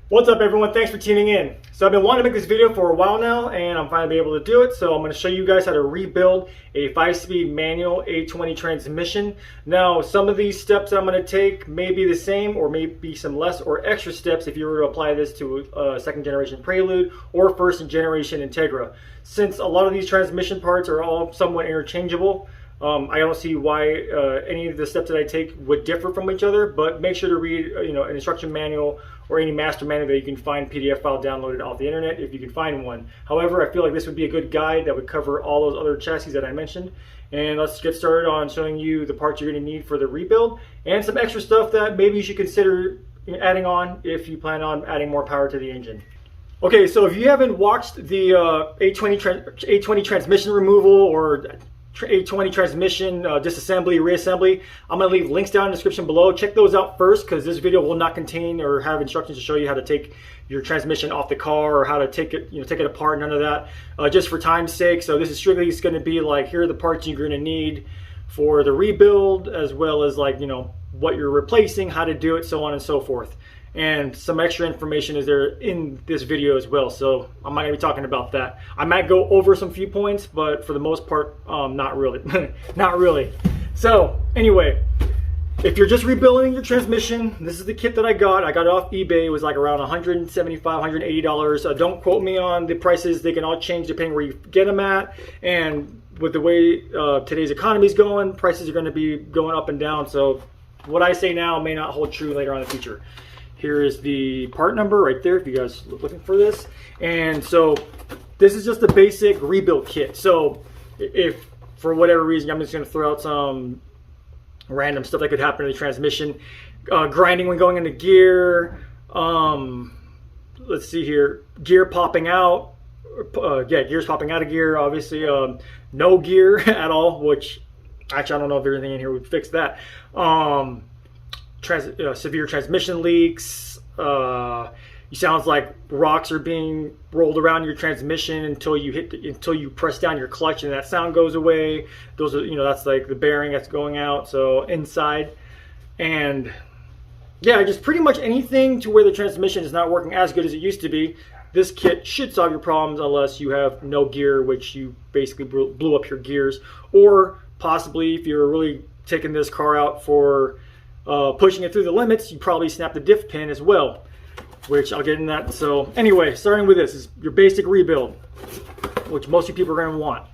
What's up everyone, thanks for tuning in. So I've been wanting to make this video for a while now and I'm finally able to do it. So I'm going to show you guys how to rebuild a 5-speed manual A20 transmission. Now some of these steps I'm going to take may be the same or maybe some less or extra steps if you were to apply this to a second generation Prelude or first generation Integra. Since a lot of these transmission parts are all somewhat interchangeable, I don't see why any of the steps that I take would differ from each other, but make sure to read an instruction manual or any master manual that you can find PDF file downloaded off the internet if you can find one. However, I feel like this would be a good guide that would cover all those other chassis that I mentioned. And let's get started on showing you the parts you're going to need for the rebuild and some extra stuff that maybe you should consider adding on if you plan on adding more power to the engine. Okay, so if you haven't watched the A20 transmission removal or A20 transmission disassembly, reassembly, I'm going to leave links down in the description below. Check those out first because this video will not contain or have instructions to show you how to take your transmission off the car or how to take it, take it apart, none of that, just for time's sake. So this is strictly going to be like, here are the parts you're going to need for the rebuild, as well as like, what you're replacing, how to do it, so on and so forth. And some extra information is there in this video as well, so I'm not going to be talking about that. I might go over some few points, but for the most part, not really. Not really. So anyway, if you're just rebuilding your transmission, this is the kit that I got. I got it off eBay. It was like around $175, $180. Don't quote me on the prices. They can all change depending where you get them at. And with the way today's economy is going, prices are going to be going up and down. So what I say now may not hold true later on in the future. Here is the part number right there if you guys are looking for this. And so this is just a basic rebuild kit. So if for whatever reason, I'm just going to throw out some random stuff that could happen to the transmission. Grinding when going into gear. Let's see here. Gear popping out. Yeah, gears popping out of gear, obviously. No gear at all, which actually I don't know if everything in here would fix that. Severe transmission leaks. It sounds like rocks are being rolled around your transmission until you press down your clutch and that sound goes away. Those are that's like the bearing that's going out, so inside. And yeah, just pretty much anything to where the transmission is not working as good as it used to be. This kit should solve your problems unless you have no gear, which you basically blew up your gears, or possibly if you're really taking this car out for pushing it through the limits, you probably snap the diff pin as well, which I'll get in that. So anyway, starting with this is your basic rebuild, which most of you people are going to want.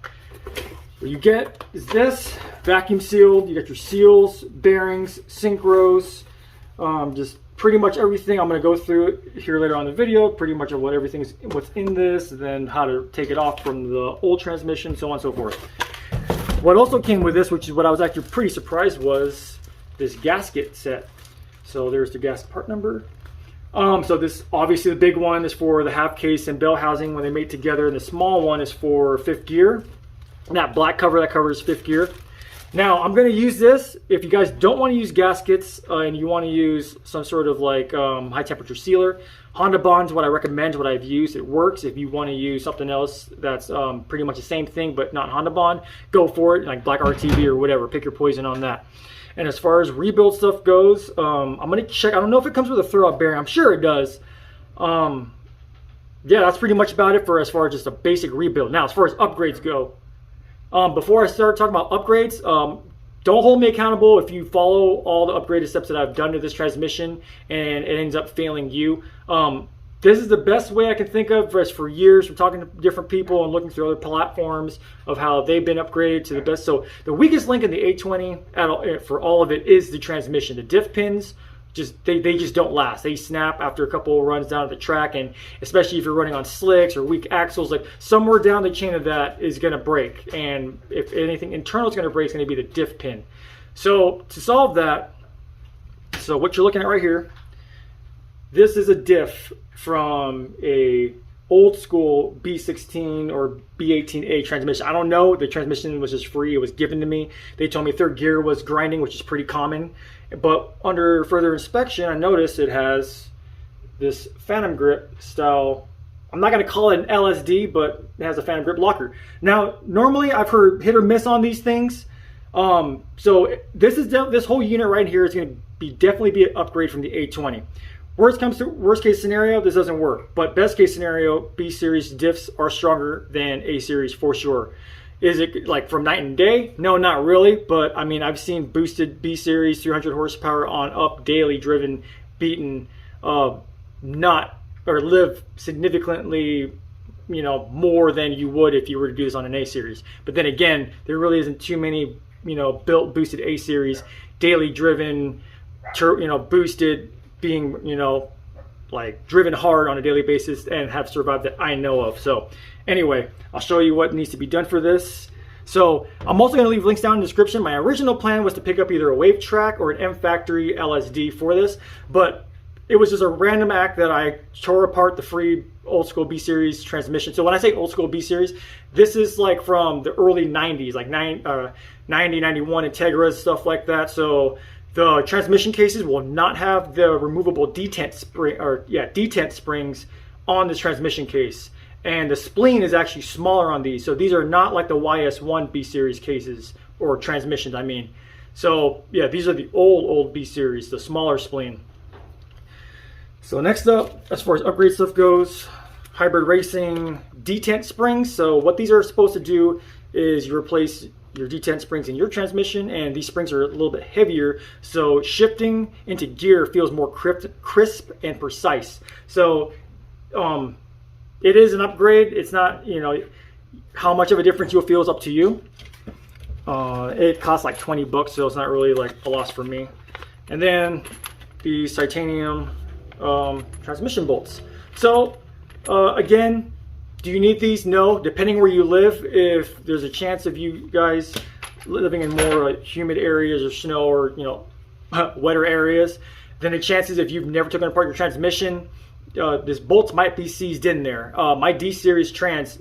What you get is this, vacuum sealed. You got your seals, bearings, synchros, just pretty much everything. I'm going to go through it here later on in the video, pretty much of what's in this, and then how to take it off from the old transmission, so on and so forth. What also came with this, which is what I was actually pretty surprised, was this gasket set. So there's the gasket part number. So this, obviously the big one is for the Halfcase and Bellhousing when they mate together, and the small one is for 5th gear. And that black cover, that covers 5th gear. Now I'm going to use this. If you guys don't want to use gaskets and you want to use some sort of like high temperature sealer, Honda Bond's what I recommend, what I've used. It works. If you want to use something else that's pretty much the same thing but not Honda Bond, go for it, like black RTV or whatever. Pick your poison on that. And as far as rebuild stuff goes, I'm going to check. I don't know if it comes with a throwout bearing. I'm sure it does. Yeah, that's pretty much about it for as far as just a basic rebuild. Now, as far as upgrades go, before I start talking about upgrades, don't hold me accountable if you follow all the upgraded steps that I've done to this transmission and it ends up failing you. This is the best way I can think of for years from talking to different people and looking through other platforms of how they've been upgraded to the best. So the weakest link in the A20 for all of it is the transmission. The diff pins, they just don't last. They snap after a couple of runs down at the track, and especially if you're running on slicks or weak axles, like somewhere down the chain of that is going to break. And if anything internal is going to break, it's going to be the diff pin. So to solve that, so what you're looking at right here, this is a diff from a old school B16 or B18A transmission. I don't know. The transmission was just free. It was given to me. They told me 3rd gear was grinding, which is pretty common. But under further inspection, I noticed it has this phantom grip style. I'm not going to call it an LSD, but it has a phantom grip locker. Now, normally I've heard hit or miss on these things. So this whole unit right here is going to definitely be an upgrade from the A20. worst case scenario, this doesn't work. But best case scenario, B series diffs are stronger than A series for sure. Is it like from night and day? No, not really. But I mean, I've seen boosted B series 300 horsepower on up daily driven beaten not or live significantly, you know, more than you would if you were to do this on an A series. But then again, there really isn't too many, you know, built boosted A series daily driven, you know, boosted being, you know, like driven hard on a daily basis and have survived that I know of. So anyway, I'll show you what needs to be done for this. So I'm also going to leave links down in the description. My original plan was to pick up either a Wavetrac or an Mfactory LSD for this, but it was just a random act that I tore apart the free old school B series transmission. So when I say old school B series, this is like from the early 90s, like 90, 91 Integras, stuff like that. So the transmission cases will not have the removable detent springs on this transmission case. And the spleen is actually smaller on these. So these are not like the YS1 B series cases or transmissions, I mean. So yeah, these are the old B series, the smaller spleen. So next up, as far as upgrade stuff goes, hybrid racing detent springs. So what these are supposed to do is you replace your detent springs in your transmission, and these springs are a little bit heavier, so shifting into gear feels more crisp and precise. So it is an upgrade. It's not, you know, how much of a difference you'll feel is up to you. It costs like 20 bucks, so it's not really like a loss for me. And then these titanium transmission bolts. So again, do you need these? No. Depending where you live, if there's a chance of you guys living in more humid areas or snow or, you know, wetter areas, then the chances if you've never taken apart your transmission, this bolts might be seized in there. My D series trans,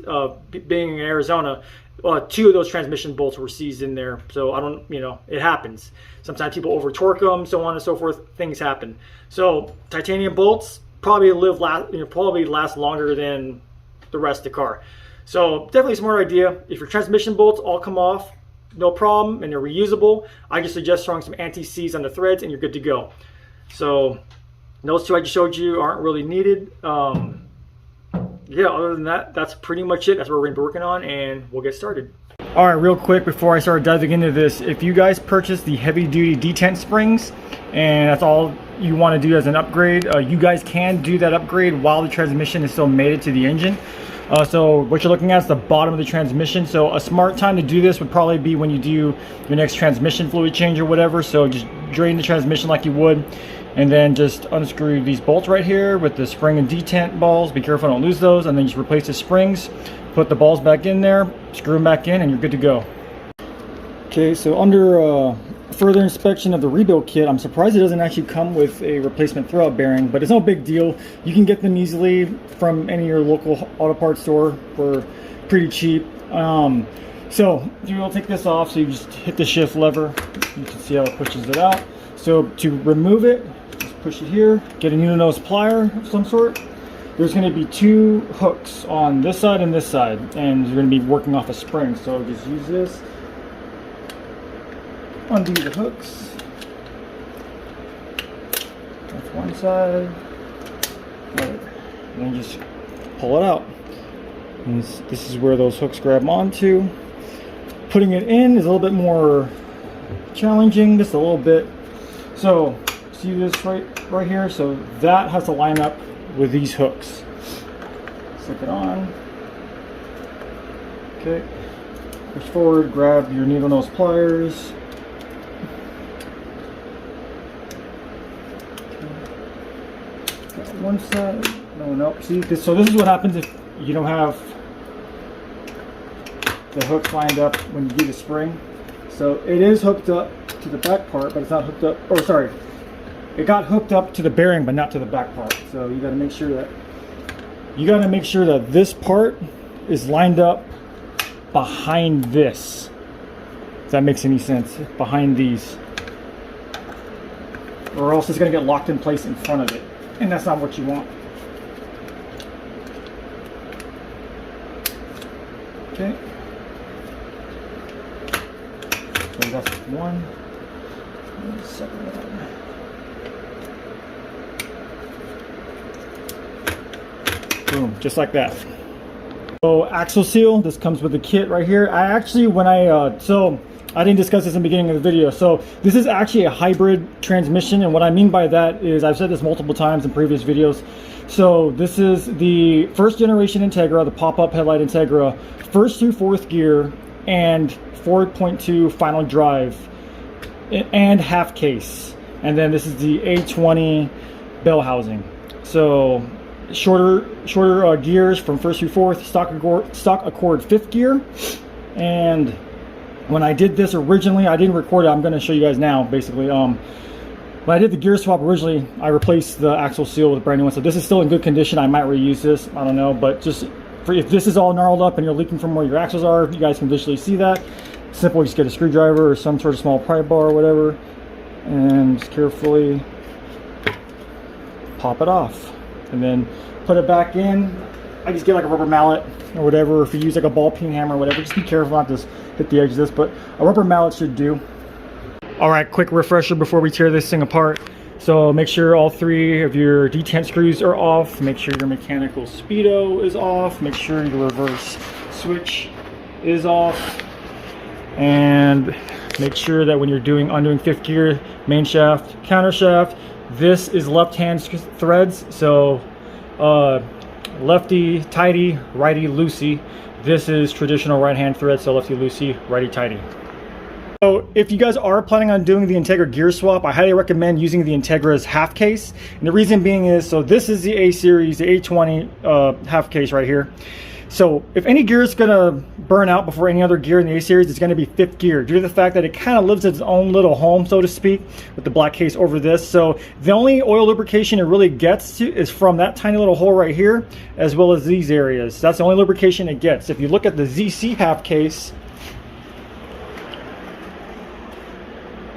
being in Arizona, 2 of those transmission bolts were seized in there. So I don't, you know, it happens. Sometimes people over torque them, so on and so forth. Things happen. So titanium bolts probably last longer than the rest of the car. So definitely a smart idea. If your transmission bolts all come off, no problem, and they're reusable, I just suggest throwing some anti-seize on the threads and you're good to go. So those 2 I just showed you aren't really needed. Yeah, other than that, that's pretty much it. That's what we're going to be working on, and we'll get started. All right, real quick before I start diving into this, if you guys purchase the heavy-duty detent springs and that's all you want to do as an upgrade, you guys can do that upgrade while the transmission is still mated to the engine. So what you're looking at is the bottom of the transmission. So a smart time to do this would probably be when you do your next transmission fluid change or whatever. So just drain the transmission like you would, and then just unscrew these bolts right here with the spring and detent balls. Be careful, don't lose those. And then just replace the springs, put the balls back in there, screw them back in, and you're good to go. Okay, so under further inspection of the rebuild kit, I'm surprised it doesn't actually come with a replacement throwout bearing, but it's no big deal. You can get them easily from any of your local auto parts store for pretty cheap. So you'll take this off, so you just hit the shift lever. You can see how it pushes it out. So to remove it, just push it here, get a needle nose plier of some sort. There's going to be 2 hooks on this side and this side, and you're going to be working off a spring. So just use this, undo the hooks. That's one side. Right. And then just pull it out. And this is where those hooks grab onto. Putting it in is a little bit more challenging, just a little bit. So see this right here? So that has to line up with these hooks. Slip it on. Okay. Push forward, grab your needle nose pliers. Got one side. No. See this? So this is what happens if you don't have the hooks lined up when you do the spring. So it is hooked up to the back part, but it's not hooked up. Or sorry, it got hooked up to the bearing, but not to the back part. So you got to make sure that this part is lined up behind this. If that makes any sense, behind these, or else it's going to get locked in place in front of it, and that's not what you want. Okay. So that's one. Second one. Boom, just like that. So axle seal, this comes with the kit right here. I actually, so I didn't discuss this in the beginning of the video. So this is actually a hybrid transmission, and what I mean by that is, I've said this multiple times in previous videos. So this is the first generation Integra, the pop-up headlight Integra, first through fourth gear, and 4.2 final drive, and Halfcase. And then this is the A20 Bellhousing. So shorter gears from first through fourth, stock Accord fifth gear. And when I did this originally, I didn't record it, I'm going to show you guys now basically. When I did the gear swap originally, I replaced the axle seal with a brand new one. So this is still in good condition. I might reuse this, I don't know, but just if this is all gnarled up and you're leaking from where your axles are, you guys can visually see that. Simple, just get a screwdriver or some sort of small pry bar or whatever, and just carefully pop it off, and then put it back in. I just get like a rubber mallet or whatever. If you use like a ball peen hammer or whatever, just be careful not to hit the edge of this, but a rubber mallet should do. All right, quick refresher before we tear this thing apart. So make sure all three of your detent screws are off. Make sure your mechanical Speedo is off. Make sure your reverse switch is off. And make sure that when you're undoing fifth gear, main shaft, countershaft, this is left hand threads. So lefty tighty, righty loosey. This is traditional right hand thread, so lefty loosey, righty tighty. So if you guys are planning on doing the Integra gear swap, I highly recommend using the Integra's Halfcase. And the reason being is, so this is the A series, the A20 Halfcase right here. So if any gear is gonna burn out before any other gear in the A series, it's gonna be fifth gear, due to the fact that it kind of lives its own little home, so to speak, with the black case over this. So the only oil lubrication it really gets to is from that tiny little hole right here, as well as these areas. That's the only lubrication it gets. If you look at the ZC Halfcase,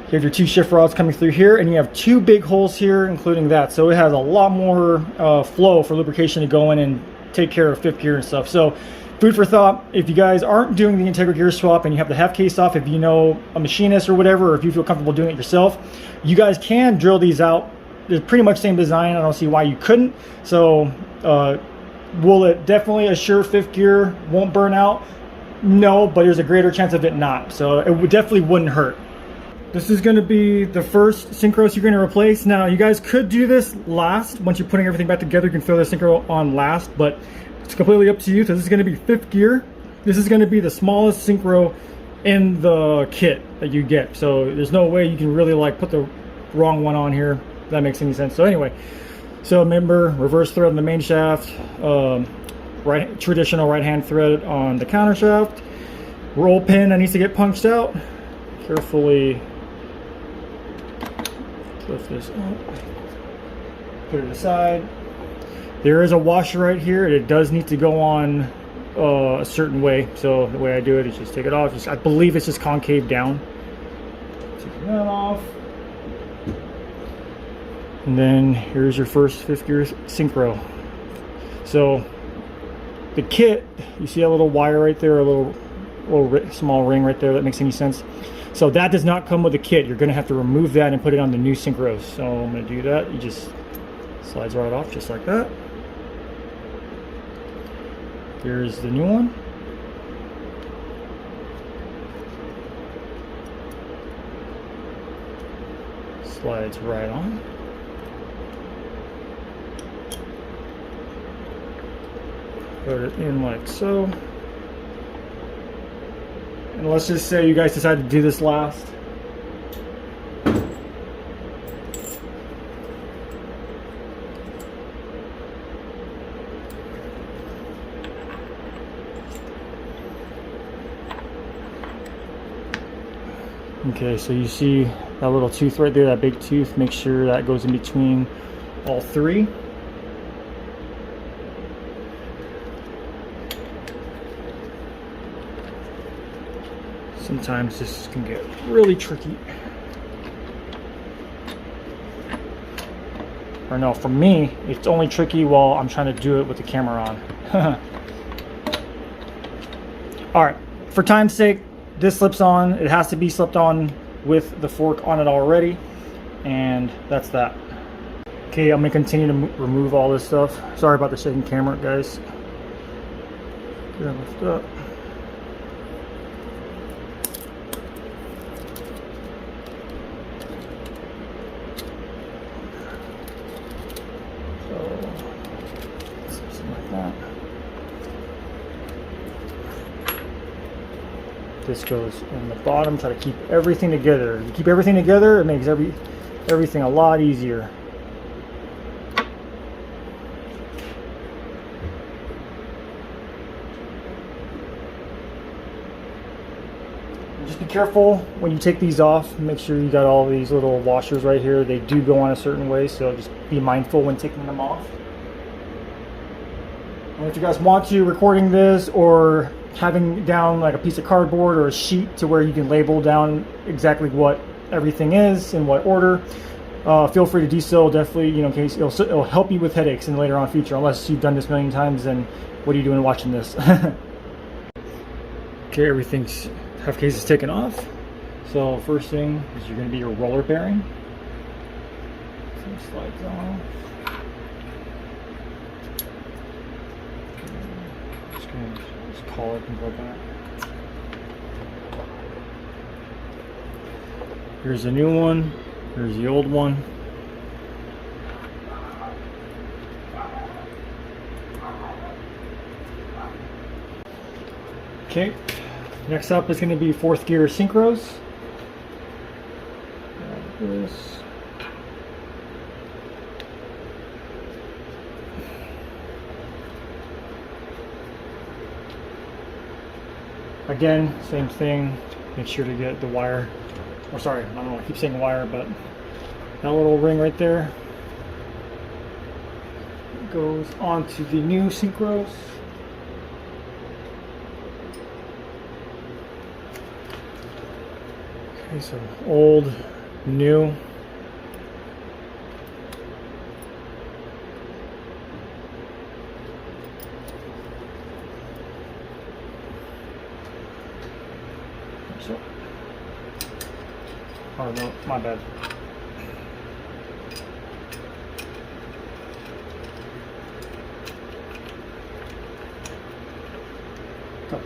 you have your two shift rods coming through here, and you have two big holes here, including that. So it has a lot more flow for lubrication to go in and take care of fifth gear and stuff. So food for thought, if you guys aren't doing the Integra gear swap and you have the Halfcase off, if you know a machinist or whatever, or if you feel comfortable doing it yourself, you guys can drill these out. They're pretty much same design. I don't see why you couldn't. So will it definitely assure fifth gear won't burn out? No, but there's a greater chance of it not. So it definitely wouldn't hurt. This is going to be the first Synchros you're going to replace. Now, you guys could do this last. Once you're putting everything back together, you can throw the Synchro on last, but it's completely up to you. So this is going to be fifth gear. This is going to be the smallest Synchro in the kit that you get. So there's no way you can really like put the wrong one on here, if that makes any sense. So anyway, so remember, reverse thread on the main shaft, traditional right hand thread on the counter shaft, roll pin that needs to get punched out. Carefully lift this up, put it aside. There is a washer right here. It does need to go on a certain way. So the way I do it is just take it off. I believe it's just concave down. Take that off. And then here's your first fifth gear Synchro. So the kit, you see a little wire right there, a little small ring right there, that makes any sense. So that does not come with the kit. You're going to have to remove that and put it on the new Synchros. So I'm going to do that. You just slides right off just like that. Here's the new one. Slides right on. Put it in like so. And let's just say you guys decide to do this last. Okay, so you see that little tooth right there, that big tooth. Make sure that goes in between all three. Sometimes this can get really tricky. Or no, for me, it's only tricky while I'm trying to do it with the camera on. Alright, for time's sake, this slips on. It has to be slipped on with the fork on it already. And that's that. Okay, I'm gonna continue to remove all this stuff. Sorry about the shaking camera, guys. Get it lift up. So, something like that. This goes in the bottom. Try to keep everything together. If you keep everything together, it makes everything a lot easier. Just be careful when you take these off. Make sure you got all these little washers right here. They do go on a certain way, so just be mindful when taking them off. And if you guys want to, recording this or having down like a piece of cardboard or a sheet to where you can label down exactly what everything is in what order, feel free to do so. Definitely, you know, in case it'll help you with headaches in later on future. Unless you've done this a million times, then what are you doing watching this? Okay, everything's Halfcase is taken off. So first thing is you're going to be your roller bearing. So it slides off. Just going to call it and go back. Here's the new one. Here's the old one. Okay. Next up is going to be fourth gear synchros. This. Again, same thing. Make sure to get the wire. Or sorry, I don't know. I keep saying wire, but that little ring right there goes onto the new synchros. Okay, so old, new. So, oh no, my bad. Go.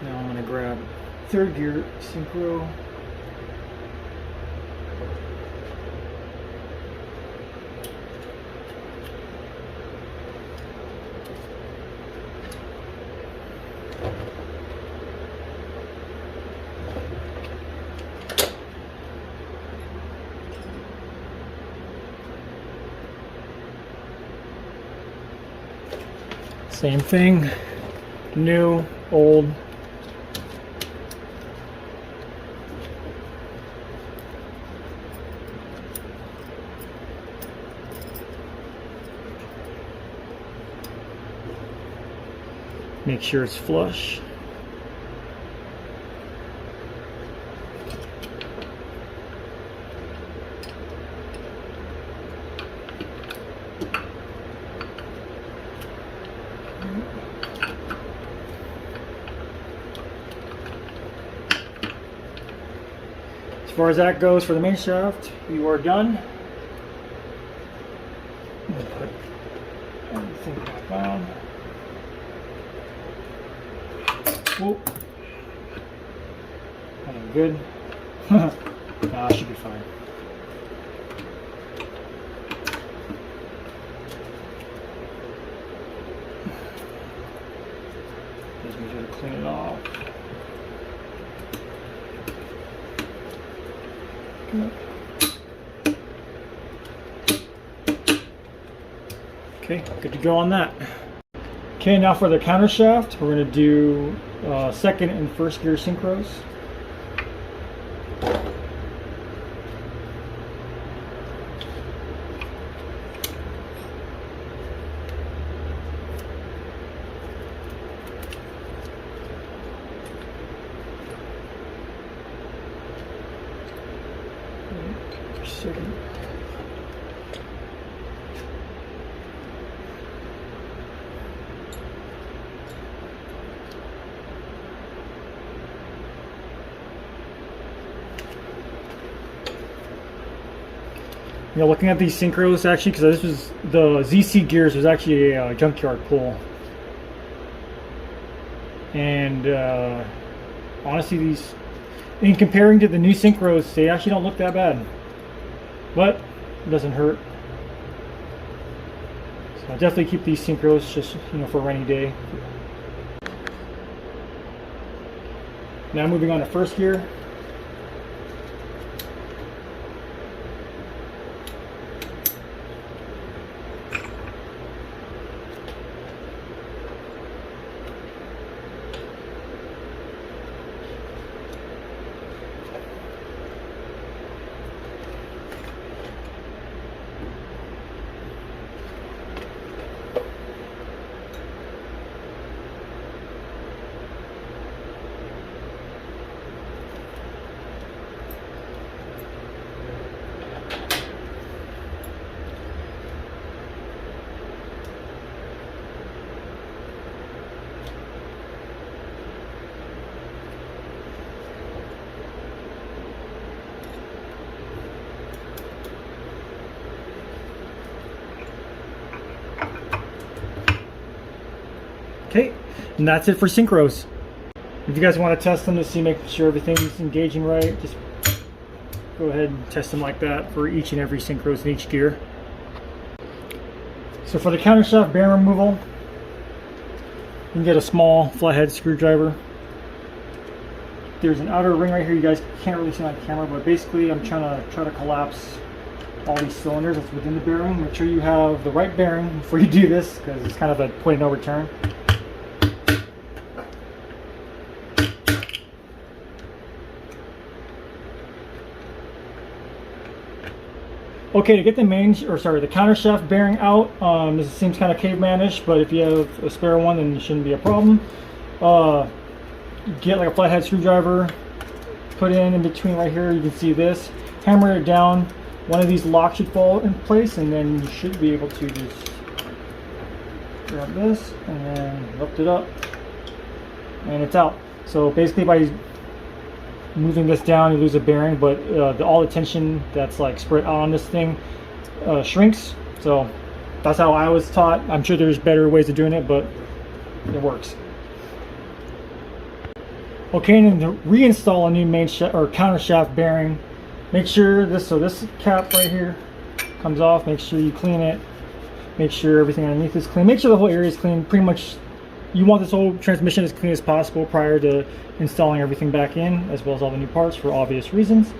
Now I'm going to grab third gear synchro. Same thing, new, old. Make sure it's flush. As far as that goes for the main shaft, you are done. Put everything back on. Whoop. That ain't good. Nah, should be fine. Just make sure to clean it off. Okay, good to go on that. Okay, now for the countershaft, we're going to do second and first gear synchros. You know, looking at these synchros actually, because this was the ZC gears was actually a junkyard pull, and honestly, these, in comparing to the new synchros, they actually don't look that bad, but it doesn't hurt. So I definitely keep these synchros just, you know, for a rainy day. Now moving on to first gear. Okay, and that's it for synchros. If you guys want to test them to see, make sure everything's engaging right, just go ahead and test them like that for each and every synchros in each gear. So for the countershaft bearing removal, you can get a small flathead screwdriver. There's an outer ring right here. You guys can't really see on camera, but basically I'm trying to collapse all these cylinders that's within the bearing. Make sure you have the right bearing before you do this, because it's kind of a point of no return. Okay, to get the the countershaft bearing out, this seems kind of cavemanish, but if you have a spare one, then it shouldn't be a problem. Get like a flathead screwdriver, put in between right here. You can see this. Hammer it down. One of these locks should fall in place, and then you should be able to just grab this and then lift it up, and it's out. So basically, by moving this down, you lose a bearing, but all the tension that's like spread out on this thing shrinks. So that's how I was taught. I'm sure there's better ways of doing it, but it works. Okay, and then to reinstall a new countershaft bearing, make sure this cap right here comes off. Make sure you clean it. Make sure everything underneath is clean. Make sure the whole area is clean. Pretty much, you want this whole transmission as clean as possible prior to installing everything back in, as well as all the new parts for obvious reasons.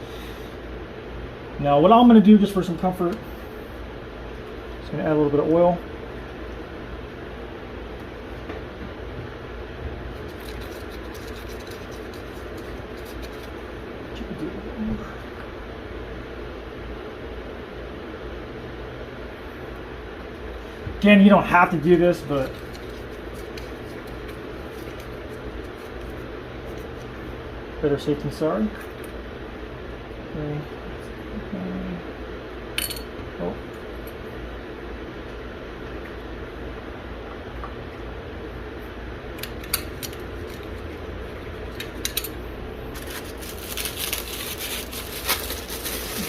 Now what I'm going to do, just for some comfort, just going to add a little bit of oil. Again, you don't have to do this, but better safe than sorry. Okay. Oh.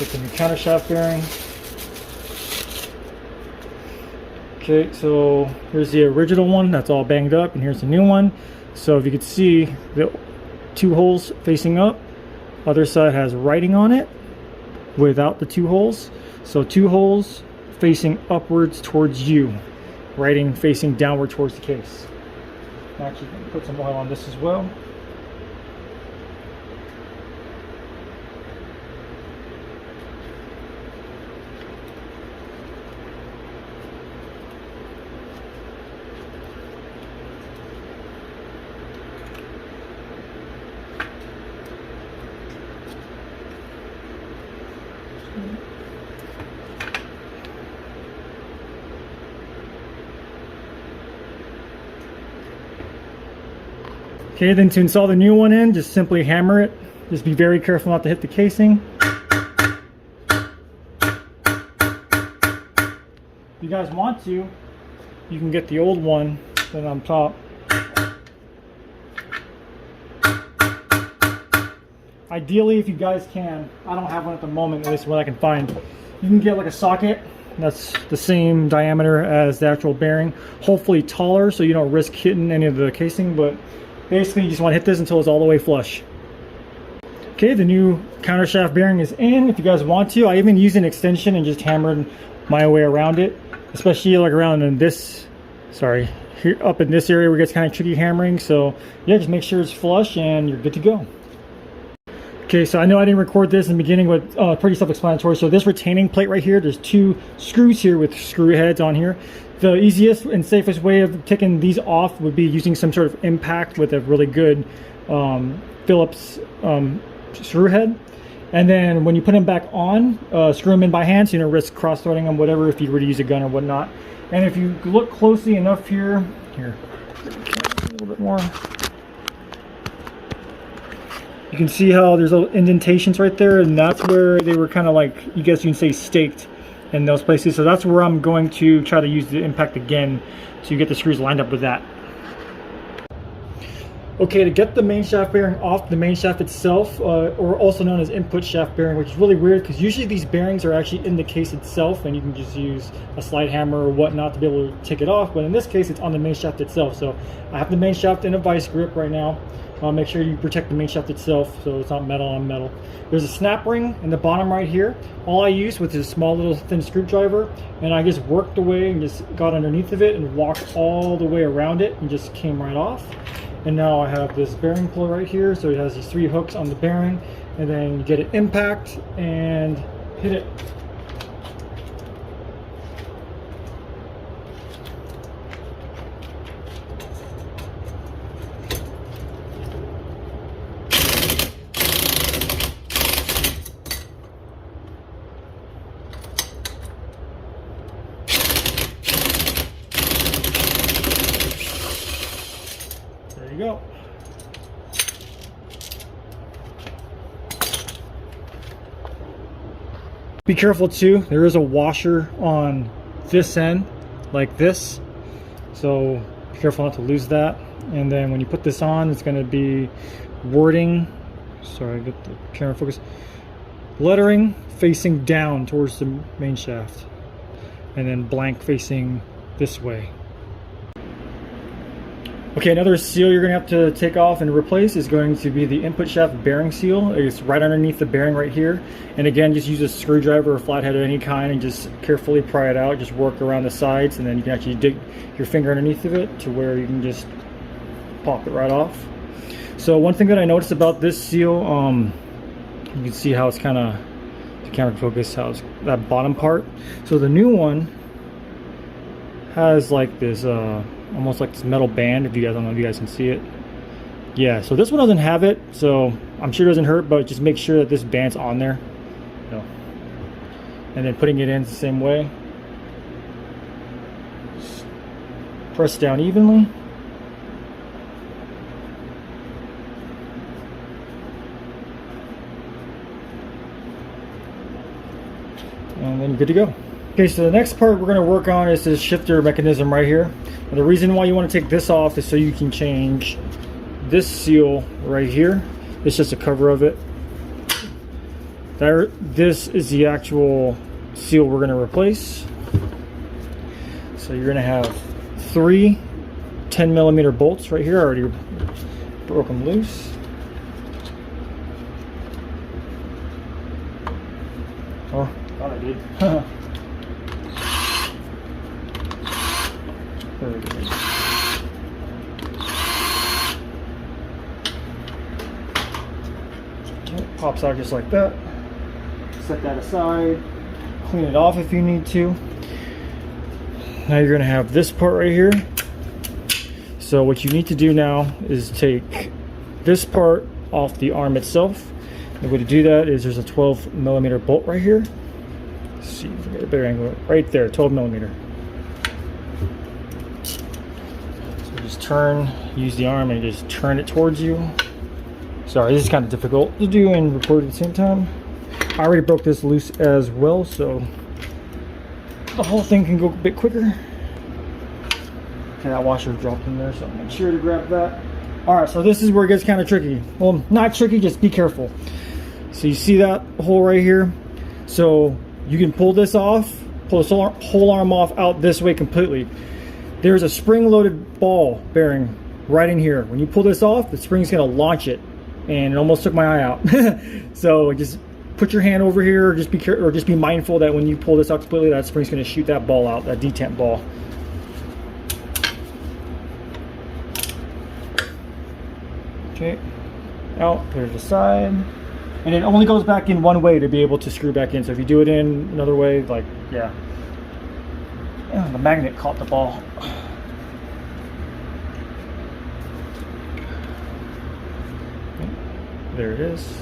Get the new countershaft bearing. Okay, so here's the original one that's all banged up, and here's the new one. So if you could see, the two holes facing up, other side has writing on it without the two holes. So two holes facing upwards towards you, writing facing downward towards the case. Actually, put some oil on this as well. Okay, then to install the new one in, just simply hammer it. Just be very careful not to hit the casing. If you guys want to, you can get the old one then on top. Ideally, if you guys can, I don't have one at the moment, at least what I can find, you can get like a socket that's the same diameter as the actual bearing, hopefully taller so you don't risk hitting any of the casing, but basically you just want to hit this until it's all the way flush. Okay, the new countershaft bearing is in. If you guys want to, I even used an extension and just hammered my way around it, especially like around in this, sorry, here up in this area where it gets kind of tricky hammering. So yeah, just make sure it's flush and you're good to go. Okay, so I know I didn't record this in the beginning, but pretty self-explanatory. So this retaining plate right here, there's two screws here with screw heads on here. The easiest and safest way of taking these off would be using some sort of impact with a really good Phillips screw head. And then when you put them back on, screw them in by hand so you don't risk cross-threading them, whatever, if you were to use a gun or whatnot. And if you look closely enough here, a little bit more. You can see how there's little indentations right there, and that's where they were kind of like, you guess you can say, staked in those places. So that's where I'm going to try to use the impact again so you get the screws lined up with that. Okay, to get the main shaft bearing off the main shaft itself, or also known as input shaft bearing, which is really weird because usually these bearings are actually in the case itself and you can just use a slide hammer or whatnot to be able to take it off, but in this case it's on the main shaft itself. So I have the main shaft in a vice grip right now. Make sure you protect the main shaft itself so it's not metal on metal. There's a snap ring in the bottom right here. All I used was this small little thin screwdriver, and I just worked away and just got underneath of it and walked all the way around it and just came right off. And now I have this bearing puller right here, so it has these 3 hooks on the bearing, and then you get an impact and hit it. There you go. Be careful too, there is a washer on this end like this, so be careful not to lose that. And then when you put this on, it's going to be wording, sorry, get the camera focus, lettering facing down towards the main shaft, and then blank facing this way. Okay, another seal you're going to have to take off and replace is going to be the input shaft bearing seal. It's right underneath the bearing right here. And again, just use a screwdriver or flathead of any kind and just carefully pry it out. Just work around the sides, and then you can actually dig your finger underneath of it to where you can just pop it right off. So one thing that I noticed about this seal, you can see how it's kind of, the camera focus, how it's that bottom part. So the new one has like this almost like this metal band. If you guys, I don't know if you guys can see it. Yeah, so this one doesn't have it, so I'm sure it doesn't hurt, but just make sure that this band's on there. And then putting it in the same way. Just press down evenly. And then you're good to go. Okay, so the next part we're going to work on is this shifter mechanism right here. And the reason why you want to take this off is so you can change this seal right here. It's just a cover of it. This is the actual seal we're going to replace. So you're going to have 3 10mm bolts right here. I already broke them loose. Oh, thought I did. There we go. It pops out just like that. Set that aside. Clean it off if you need to. Now you're going to have this part right here. So what you need to do now is take this part off the arm itself. The way to do that is there's a 12mm bolt right here. Let's see if we get a better angle. Right there, 12mm. So just turn, use the arm and just turn it towards you. Sorry, this is kind of difficult to do and record at the same time. I already broke this loose as well, so the whole thing can go a bit quicker. Okay, that washer dropped in there, so make sure to grab that. Alright, so this is where it gets kind of tricky. Well, not tricky, just be careful. So you see that hole right here? So you can pull this off, pull this whole arm off out this way completely. There's a spring-loaded ball bearing right in here. When you pull this off, the spring's gonna launch it, and it almost took my eye out. So just put your hand over here, or just be mindful that when you pull this out completely, that spring's gonna shoot that ball out, that detent ball. Okay, out, put it aside. And it only goes back in one way to be able to screw back in. So if you do it in another way, like, yeah. Oh, the magnet caught the ball. There it is.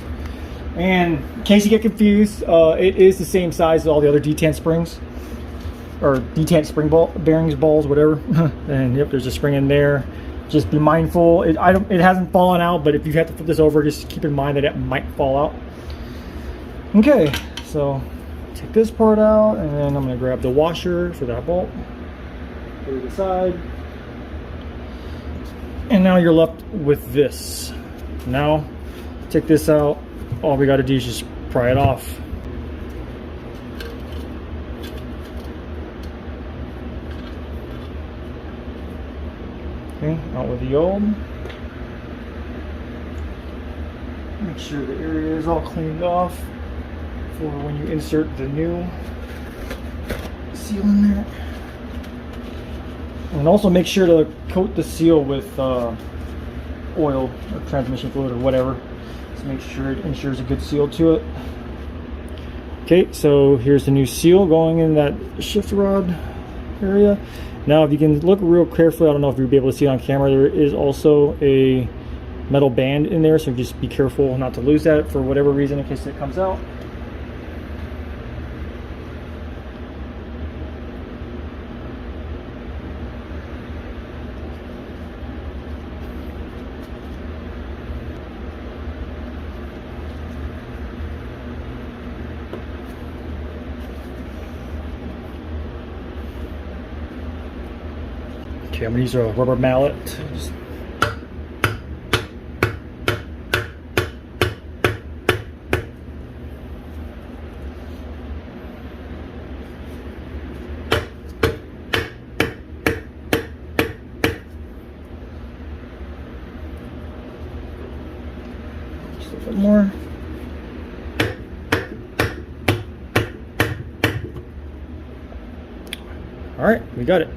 And in case you get confused, it is the same size as all the other detent springs, or detent spring bearings, balls, whatever. And yep, there's a spring in there. Just be mindful. It hasn't fallen out, but if you have to flip this over, just keep in mind that it might fall out. Okay, so take this part out, and then I'm going to grab the washer for that bolt. Put it aside. And now you're left with this. Now, take this out. All we got to do is just pry it off. Okay, out with the old. Make sure the area is all cleaned off for when you insert the new seal in there. And also make sure to coat the seal with oil or transmission fluid or whatever. So make sure it ensures a good seal to it. Okay, so here's the new seal going in that shift rod area. Now, if you can look real carefully, I don't know if you'll be able to see it on camera, there is also a metal band in there, so just be careful not to lose that for whatever reason in case it comes out. Okay, I'm going to use a rubber mallet. Just a bit more. All right, we got it.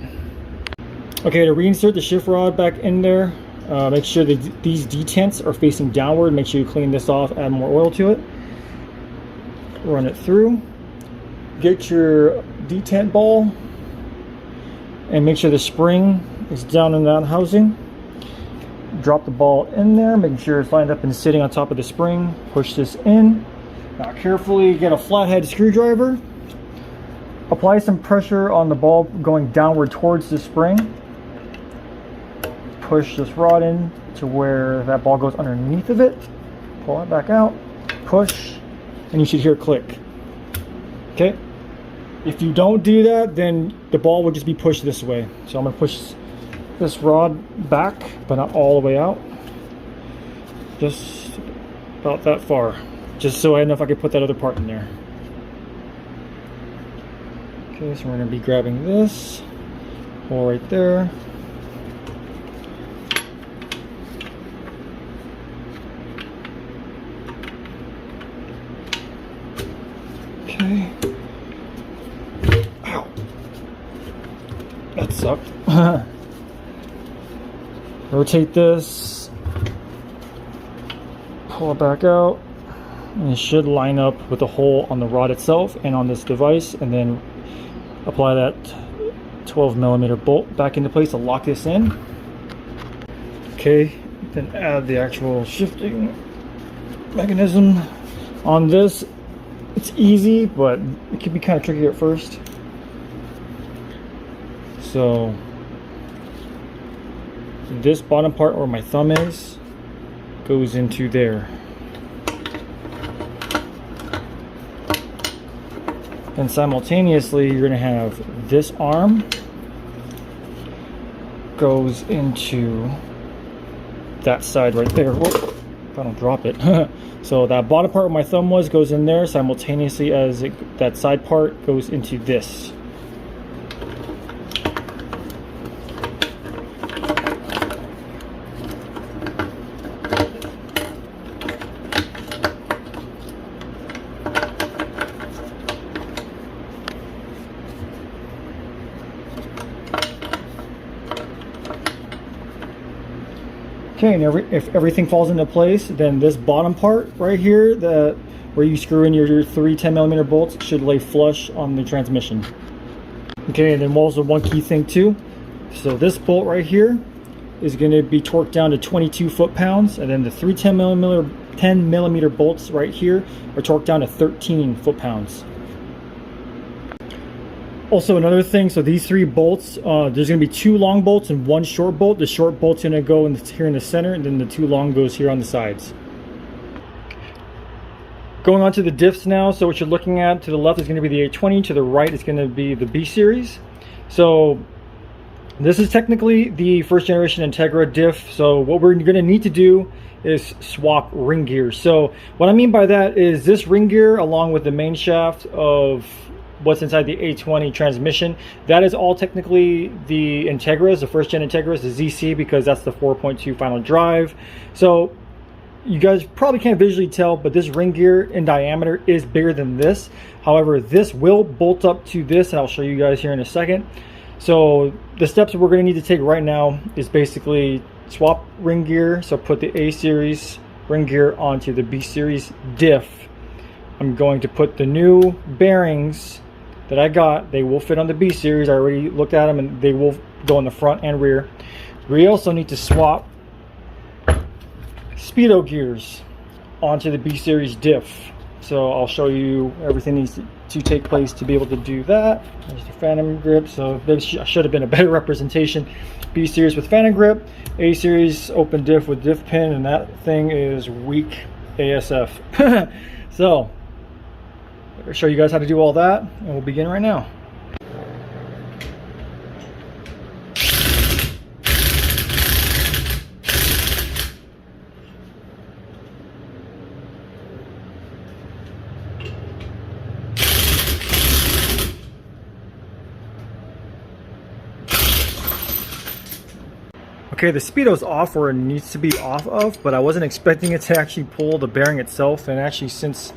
Okay, to reinsert the shift rod back in there, make sure that these detents are facing downward. Make sure you clean this off, add more oil to it. Run it through. Get your detent ball and make sure the spring is down in that housing. Drop the ball in there, making sure it's lined up and sitting on top of the spring. Push this in. Now carefully get a flathead screwdriver. Apply some pressure on the ball going downward towards the spring. Push this rod in to where that ball goes underneath of it. Pull it back out, push, and you should hear click. Okay? If you don't do that, then the ball will just be pushed this way. So I'm going to push this rod back, but not all the way out. Just about that far. Just so I know if I can put that other part in there. Okay, so we're going to be grabbing this hole right there. Okay. Ow. That sucked. Rotate this. Pull it back out. And it should line up with the hole on the rod itself and on this device. And then apply that 12mm bolt back into place to lock this in. Okay. Then add the actual shifting mechanism on this. It's easy, but it can be kind of tricky at first. So this bottom part where my thumb is goes into there. And simultaneously you're going to have this arm goes into that side right there. Whoa. if I don't drop it. So that bottom part where my thumb was goes in there simultaneously as that side part goes into this. Okay, and if everything falls into place, then this bottom part right here, where you screw in your three 10mm bolts, should lay flush on the transmission. Okay, and then also one key thing too. So this bolt right here is going to be torqued down to 22 foot-pounds, and then the three 10mm bolts right here are torqued down to 13 foot-pounds. Also, another thing, so these three bolts, there's going to be two long bolts and one short bolt. The short bolt's going to go here in the center, and then the two long goes here on the sides. Going on to the diffs now, so what you're looking at to the left is going to be the A20, to the right is going to be the B series. So this is technically the first generation Integra diff. So what we're going to need to do is swap ring gears. So what I mean by that is this ring gear, along with the main shaft of what's inside the A20 transmission, that is all technically the Integras, the first gen Integras, the ZC, because that's the 4.2 final drive. So you guys probably can't visually tell, but this ring gear in diameter is bigger than this. However, this will bolt up to this, and I'll show you guys here in a second. So the steps that we're going to need to take right now is basically swap ring gear. So put the A series ring gear onto the B series diff. I'm going to put the new bearings that I got. They will fit on the B series. I already looked at them, and they will go in the front and rear. We also need to swap Speedo gears onto the B series diff. So I'll show you everything needs to take place to be able to do that. There's the phantom grip. So there should have been a better representation. B series with phantom grip, A series open diff with diff pin, and that thing is weak ASF. So I'll show you guys how to do all that, and we'll begin right now. Okay, the Speedo's off where it needs to be off of, but I wasn't expecting it to actually pull the bearing itself, and actually since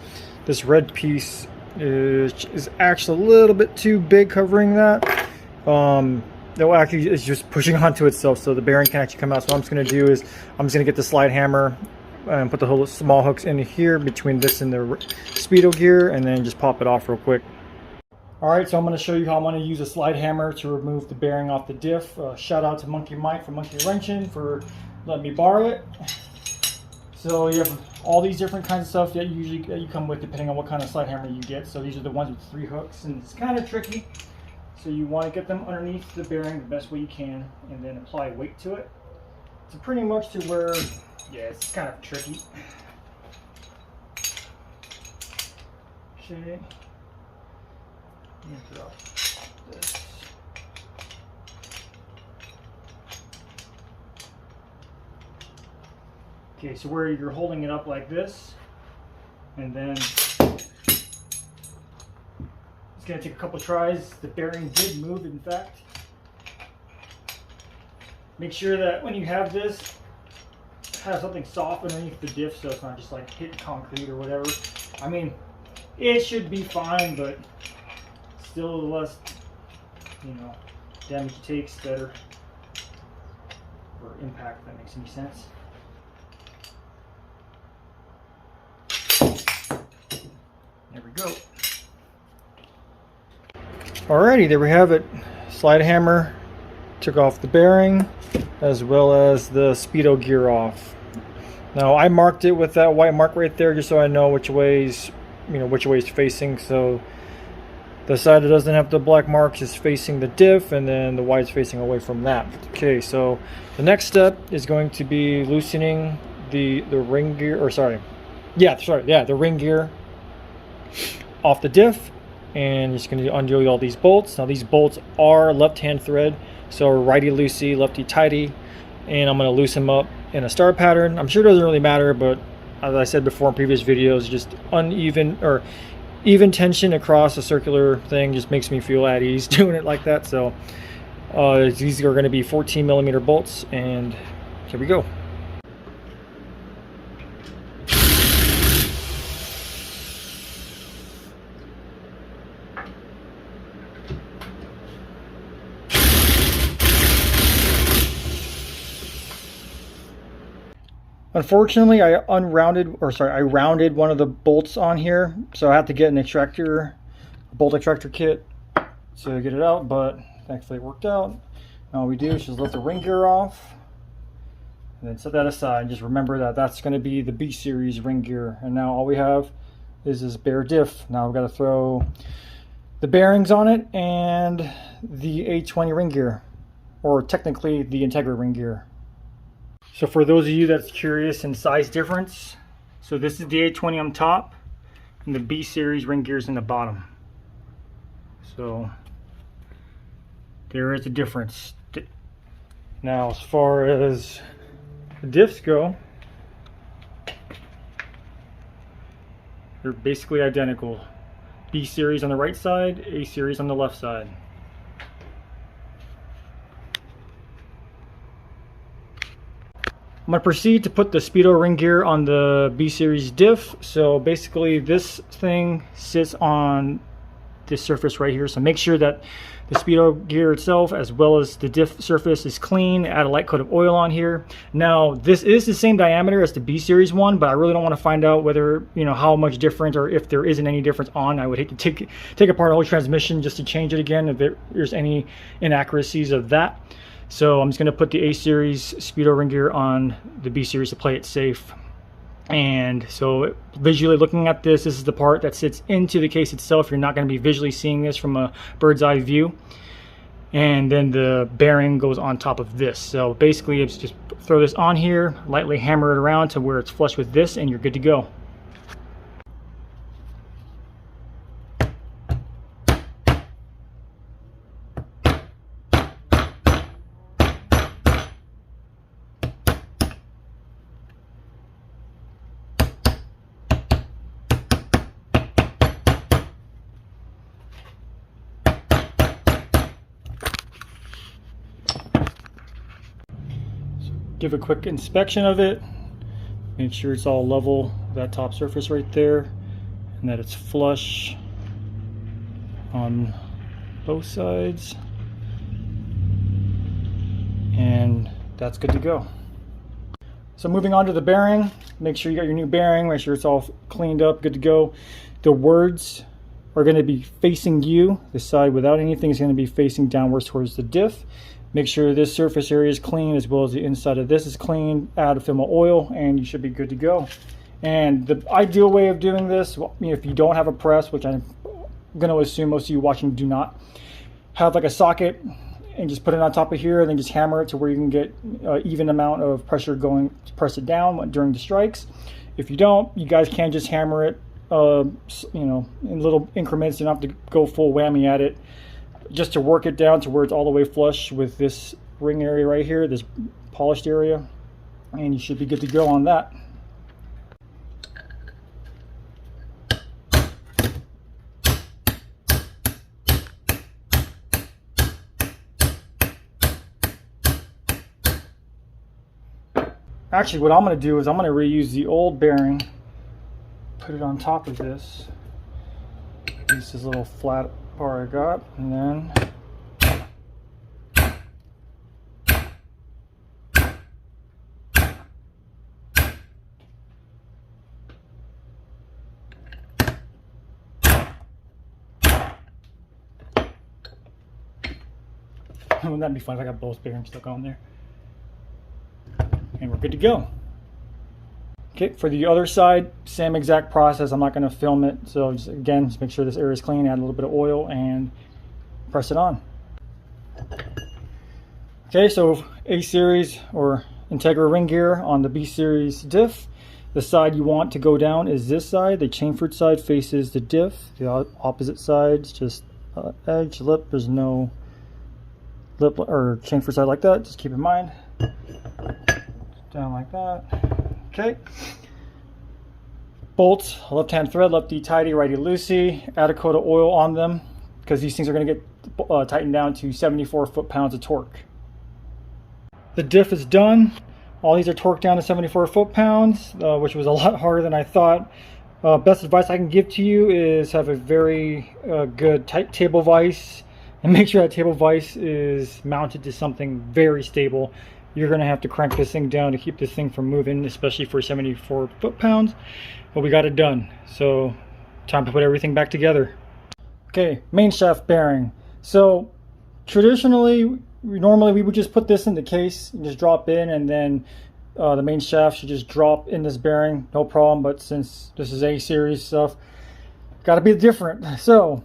this red piece is actually a little bit too big covering that, no, actually it's just pushing onto itself, so the bearing can actually come out. So what I'm just going to do is I'm just going to get the slide hammer and put the whole small hooks in here between this and the Speedo gear, and then just pop it off real quick. Alright, so I'm going to show you how I'm going to use a slide hammer to remove the bearing off the diff. Shout out to Monkey Mike from Monkey Wrenching for letting me borrow it. So you have all these different kinds of stuff that you come with depending on what kind of slide hammer you get. So these are the ones with 3 hooks, and it's kind of tricky. So you want to get them underneath the bearing the best way you can, and then apply weight to it. So pretty much to where, yeah, it's kind of tricky. Okay. Drop this. Okay, so where you're holding it up like this, and then it's going to take a couple tries. The bearing did move, in fact. Make sure that when you have this, have something soft underneath the diff so it's not just like hitting concrete or whatever. I mean, it should be fine, but still, the less, damage it takes, better for impact, if that makes any sense. There we go. Alrighty, there we have it. Slide hammer took off the bearing as well as the Speedo gear off. Now I marked it with that white mark right there just so I know which ways, which way it's facing. So the side that doesn't have the black marks is facing the diff, and then the white's facing away from that. Okay, so the next step is going to be loosening the ring gear, or the ring gear off the diff, and just going to undo all these bolts. Now these bolts are left-hand thread, so righty loosey, lefty tighty, and I'm going to loosen them up in a star pattern. I'm sure it doesn't really matter, but as I said before in previous videos, just uneven or even tension across a circular thing just makes me feel at ease doing it like that. So these are going to be 14mm bolts, and here we go. Unfortunately, I rounded one of the bolts on here, so I had to get an extractor, a bolt extractor kit to get it out, but thankfully it worked out. All we do is just lift the ring gear off and then set that aside. Just remember that that's going to be the B series ring gear, and now all we have is this bare diff. Now I've got to throw the bearings on it and the A20 ring gear, or technically the Integra ring gear. So for those of you that's curious in size difference, so this is the A20 on top and the B series ring gears in the bottom. So there is a difference. Now as far as the diffs go, they're basically identical. B series on the right side, A series on the left side. I'm going to proceed to put the Speedo ring gear on the B series diff. So basically this thing sits on this surface right here. So make sure that the Speedo gear itself as well as the diff surface is clean. Add a light coat of oil on here. Now this is the same diameter as the B series one, but I really don't want to find out whether, you know, how much difference or if there isn't any difference on. I would hate to take apart a whole transmission just to change it again if there's any inaccuracies of that. So I'm just going to put the A series Speedo ring gear on the B series to play it safe. And so visually looking at this, this is the part that sits into the case itself. You're not going to be visually seeing this from a bird's eye view. And then the bearing goes on top of this. So basically it's just throw this on here, lightly hammer it around to where it's flush with this, and you're good to go. Give a quick inspection of it, make sure it's all level, that top surface right there, and that it's flush on both sides, and that's good to go. So moving on to the bearing, make sure you got your new bearing, make sure it's all cleaned up, good to go. The words are going to be facing you. The side without anything is going to be facing downwards towards the diff. Make sure this surface area is clean as well as the inside of this is clean. Add a film of oil and you should be good to go. And the ideal way of doing this, if you don't have a press, which I'm going to assume most of you watching do not, have like a socket and just put it on top of here and then just hammer it to where you can get an even amount of pressure going to press it down during the strikes. If you don't, you guys can just hammer it in little increments. You don't have to go full whammy at it, just to work it down to where it's all the way flush with this ring area right here, this polished area, and you should be good to go on that. Actually, what I'm going to do is I'm going to reuse the old bearing, put it on top of this. Use this little flat bar I got, and then wouldn't that be fun if I got both bearings stuck on there? And we're good to go. Okay, for the other side, same exact process. I'm not going to film it, so just make sure this area is clean, add a little bit of oil, and press it on. Okay, so A series or Integra ring gear on the B series diff. The side you want to go down is this side. The chamfered side faces the diff. The opposite side's just edge, lip. There's no lip or chamfer side like that. Just keep in mind. down like that. Okay. Bolts, left hand thread, lefty tighty, righty loosey. Add a coat of oil on them because these things are going to get tightened down to 74 foot-pounds of torque. The diff is done. All these are torqued down to 74 foot-pounds, which was a lot harder than I thought. Best advice I can give to you is have a very good tight table vise, and make sure that table vise is mounted to something very stable. You're going to have to crank this thing down to keep this thing from moving, especially for 74 foot-pounds. But we got it done, so time to put everything back together. Okay, main shaft bearing. So traditionally, normally we would just put this in the case and just drop in, and then the main shaft should just drop in this bearing, no problem. But since this is A series stuff, got to be different. So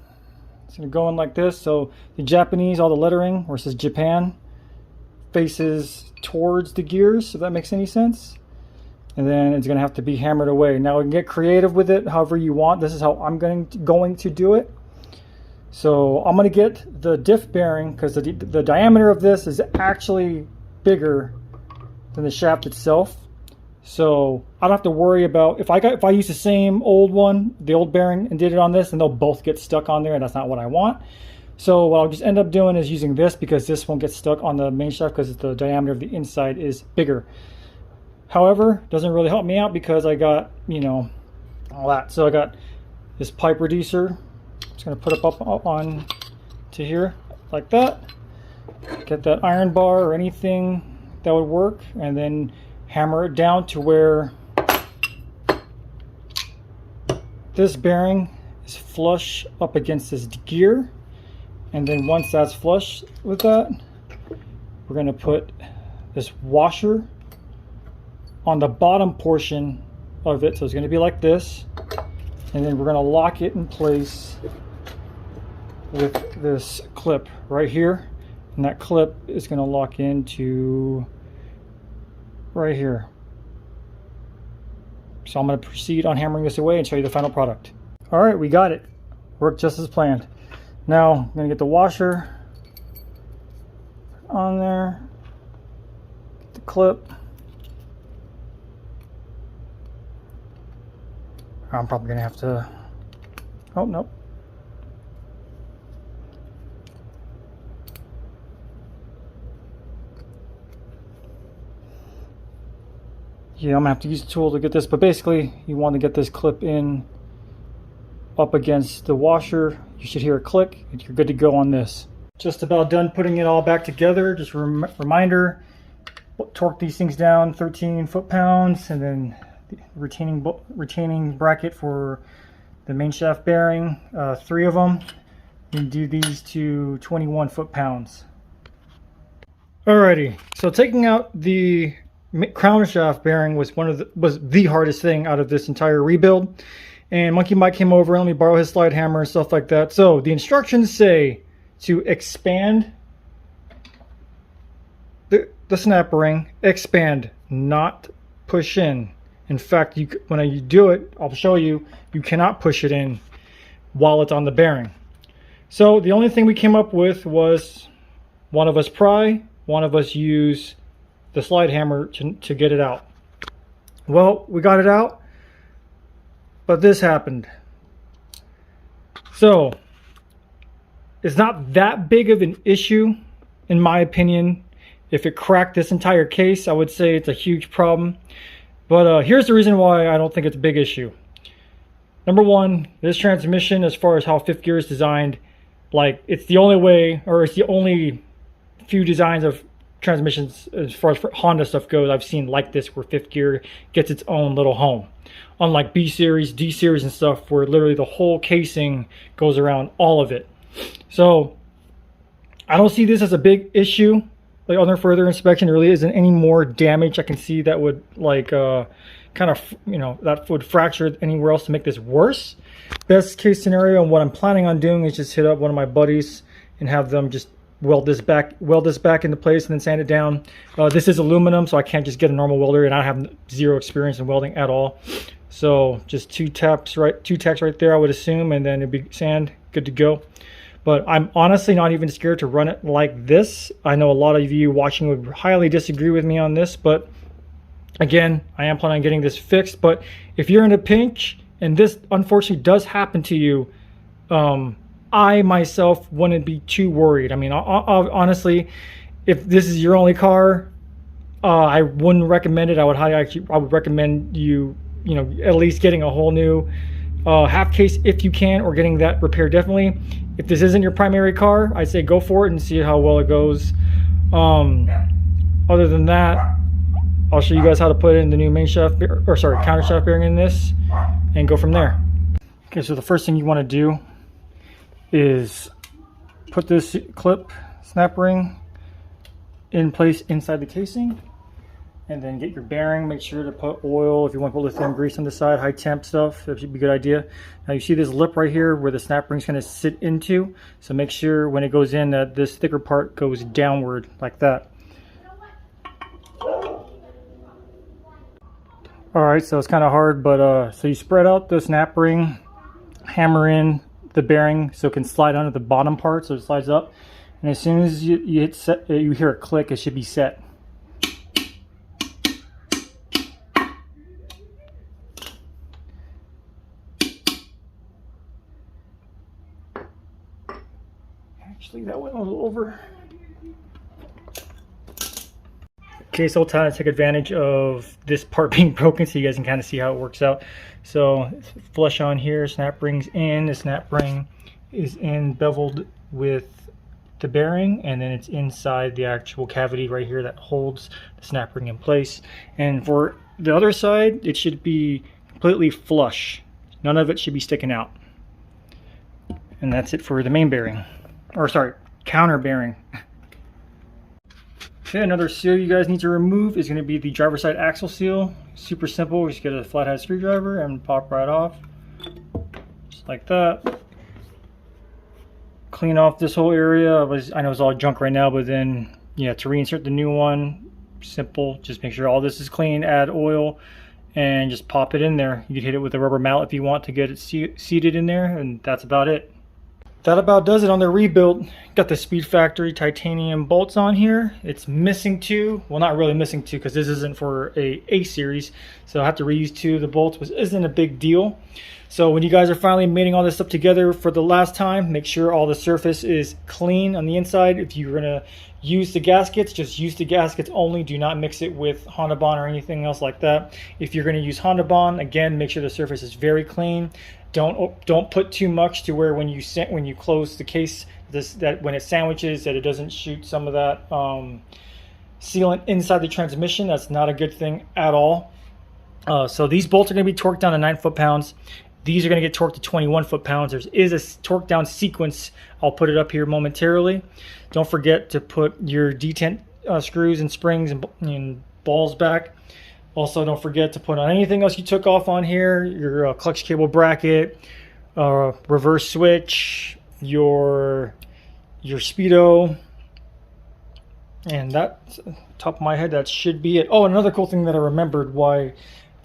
it's gonna go in like this. So the Japanese, all the lettering where it says Japan faces towards the gears, if that makes any sense. And then it's gonna have to be hammered away. Now we can get creative with it however you want. This is how I'm going to do it. So I'm going to get the diff bearing because the diameter of this is actually bigger than the shaft itself. So I don't have to worry about if I use the same old one, the old bearing, and did it on this, and they'll both get stuck on there, and that's not what I want. So what I'll just end up doing is using this because this won't get stuck on the main shaft because the diameter of the inside is bigger. However, it doesn't really help me out because I got, you know, all that. So I got this pipe reducer. Just going to put it up on to here like that. Get that iron bar or anything that would work, and then hammer it down to where this bearing is flush up against this gear. And then once that's flush with that, we're going to put this washer on the bottom portion of it. So it's going to be like this, and then we're going to lock it in place with this clip right here, and that clip is going to lock into right here. So I'm going to proceed on hammering this away and show you the final product. All right, we got it. Worked just as planned. Now I'm going to get the washer on there, get the clip. I'm probably going to have to, oh, nope. Yeah, I'm going to have to use a tool to get this, but basically you want to get this clip in up against the washer. You should hear a click and you're good to go on this. Just about done putting it all back together. Just a reminder, torque these things down 13 foot-pounds, and then retaining bracket for the main shaft bearing, 3 of them. You can do these to 21 foot-pounds. Alrighty, so taking out the countershaft bearing was the hardest thing out of this entire rebuild. And Monkey Mike came over and let me borrow his slide hammer and stuff like that. So the instructions say to expand the snap ring, expand, not push in. In fact, when you do it, I'll show you, you cannot push it in while it's on the bearing. So the only thing we came up with was one of us pry, one of us use the slide hammer to get it out. Well, we got it out, but this happened. So it's not that big of an issue, in my opinion. If it cracked this entire case, I would say it's a huge problem. But here's the reason why I don't think it's a big issue. Number one, this transmission, as far as how fifth gear is designed, like it's the only way, or it's the only few designs of transmissions as far as Honda stuff goes I've seen like this, where fifth gear gets its own little home. Unlike B series, D series and stuff, where literally the whole casing goes around all of it. So I don't see this as a big issue. Like on their further inspection, there really isn't any more damage I can see that would like kind of, you know, that would fracture anywhere else to make this worse. Best case scenario, and what I'm planning on doing, is just hit up one of my buddies and have them just weld this back into place and then sand it down. This is aluminum, so I can't just get a normal welder, and I have zero experience in welding at all. So just two tacks right there, I would assume, and then it'd be sand, good to go. But I'm honestly not even scared to run it like this. I know a lot of you watching would highly disagree with me on this, but Again, I am planning on getting this fixed, but if you're in a pinch and this unfortunately does happen to you, I myself wouldn't be too worried. I mean, honestly, if this is your only car, I wouldn't recommend it. I would recommend you, at least getting a whole new half case if you can, or getting that repaired definitely. If this isn't your primary car, I'd say go for it and see how well it goes. Other than that, I'll show you guys how to put in the new countershaft bearing in this and go from there. Okay, so the first thing you want to do is put this clip snap ring in place inside the casing, and then get your bearing. Make sure to put oil, if you want to put lithium grease on the side, high temp stuff, that should be a good idea. Now you see this lip right here where the snap ring is going to sit into, so make sure when it goes in that this thicker part goes downward like that. Alright, so it's kind of hard, but so you spread out the snap ring, hammer in the bearing so it can slide under the bottom part so it slides up, and as soon as you hit set, you hear a click, it should be set. Actually, that went a little over. Okay, so I'll try to take advantage of this part being broken so you guys can kind of see how it works out. So flush on here, snap ring's in, the snap ring is in beveled with the bearing, and then it's inside the actual cavity right here that holds the snap ring in place. And for the other side, it should be completely flush. None of it should be sticking out. And that's it for the main bearing. Or sorry, counter bearing. Okay, another seal you guys need to remove is going to be the driver's side axle seal. Super simple, just get a flathead screwdriver and pop right off. Just like that. Clean off this whole area. I know it's all junk right now, but then, yeah, to reinsert the new one, simple. Just make sure all this is clean, add oil, and just pop it in there. You can hit it with a rubber mallet if you want to get it seated in there, and that's about it. That about does it on the rebuild. Got the Speedfactory titanium bolts on here. It's missing two. Well, not really missing two because this isn't for a series. So I have to reuse two of the bolts, which isn't a big deal. So when you guys are finally mating all this up together for the last time, make sure all the surface is clean on the inside. If you're going to use the gaskets, just use the gaskets only. Do not mix it with Honda Bond or anything else like that. If you're going to use Honda Bond, again, make sure the surface is very clean. Don't put too much to where when you close the case, that when it sandwiches, that it doesn't shoot some of that sealant inside the transmission. That's not a good thing at all. So these bolts are going to be torqued down to 9 foot-pounds. These are going to get torqued to 21 foot-pounds. There is a torque down sequence. I'll put it up here momentarily. Don't forget to put your detent screws and springs and balls back. Also, don't forget to put on anything else you took off on here, your clutch cable bracket, reverse switch, your Speedo, and that, top of my head, that should be it. Oh, another cool thing that I remembered why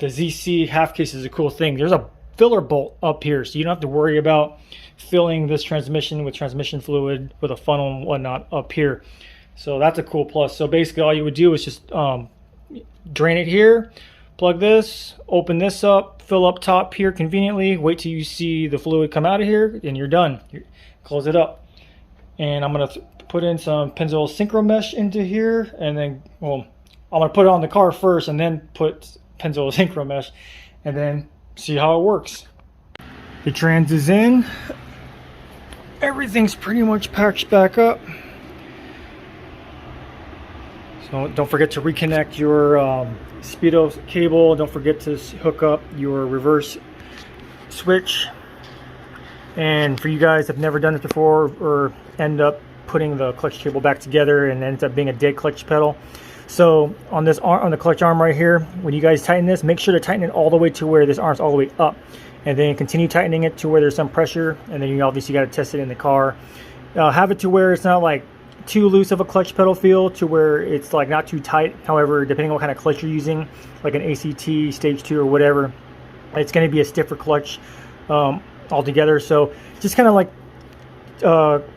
the ZC half case is a cool thing. There's a filler bolt up here, so you don't have to worry about filling this transmission with transmission fluid with a funnel and whatnot up here. So that's a cool plus. So basically all you would do is just drain it here, plug this, open this up, fill up top here conveniently, wait till you see the fluid come out of here, and you're done. Close it up. And I'm going to put in some Pennzoil synchro mesh into here, and then, well, I'm going to put it on the car first and then put Pennzoil synchro mesh, and then see how it works. The trans is in. Everything's pretty much patched back up. So don't forget to reconnect your Speedo cable. Don't forget to hook up your reverse switch. And for you guys that have never done it before or end up putting the clutch cable back together and ends up being a dead clutch pedal. So on this arm, on the clutch arm right here, when you guys tighten this, make sure to tighten it all the way to where this arm's all the way up. And then continue tightening it to where there's some pressure. And then you obviously got to test it in the car. Have it to where it's not like too loose of a clutch pedal feel to where it's like not too tight. However, depending on what kind of clutch you're using, like an ACT stage 2 or whatever, it's going to be a stiffer clutch altogether. So just kind of like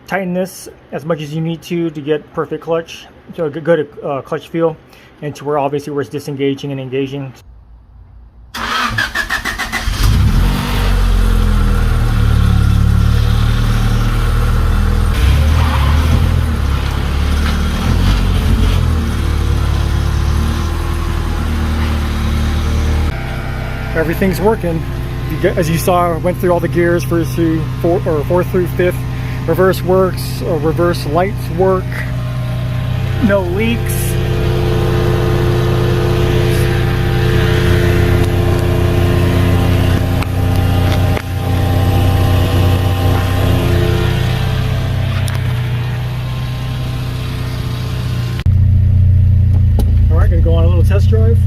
tighten this as much as you need to get perfect clutch. to a good clutch feel, and to where obviously where it's disengaging and engaging. Everything's working. As you saw, I went through all the gears, fourth through fifth. Reverse works, reverse lights work, no leaks. All right, gonna go on a little test drive.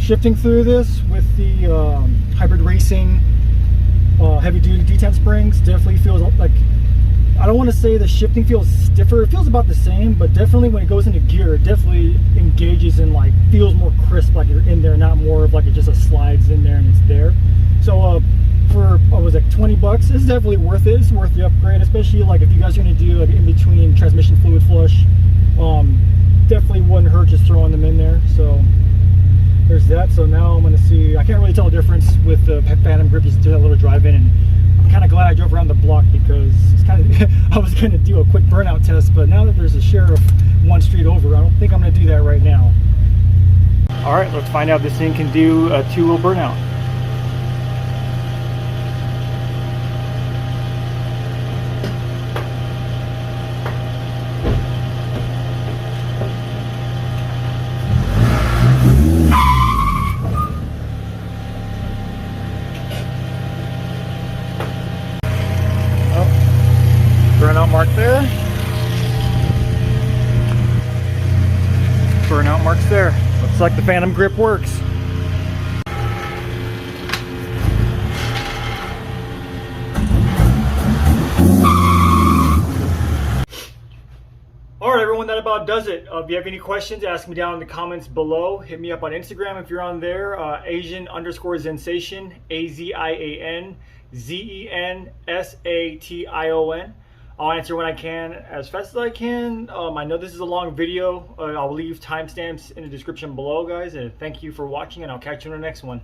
Shifting through this with the hybrid racing heavy duty Detent Springs definitely feels like, I don't want to say the shifting feels stiffer, it feels about the same, but definitely when it goes into gear it definitely engages and like feels more crisp, like you're in there, not more of like it just slides in there and it's there. So for what was it, 20 bucks, it's definitely worth it. It's worth the upgrade, especially like if you guys are going to do like in between transmission fluid flush. Definitely wouldn't hurt just throwing them in there. So there's that. So now I'm going to see, I can't really tell the difference with the Phantom grip. Just did a little drive in, and I'm kind of glad I drove around the block because it's kind of I was going to do a quick burnout test, but now that there's a sheriff one street over, I don't think I'm going to do that right now. All right, let's find out if this thing can do a 2-wheel burnout. Burnout mark there. Burnout marks there. Looks like the Phantom grip works. Alright everyone, that about does it. If you have any questions, ask me down in the comments below. Hit me up on Instagram if you're on there. Asian_Zensation, AZIANZENSATION. I'll answer when I can, as fast as I can. I know this is a long video. I'll leave timestamps in the description below, guys. And thank you for watching, and I'll catch you in the next one.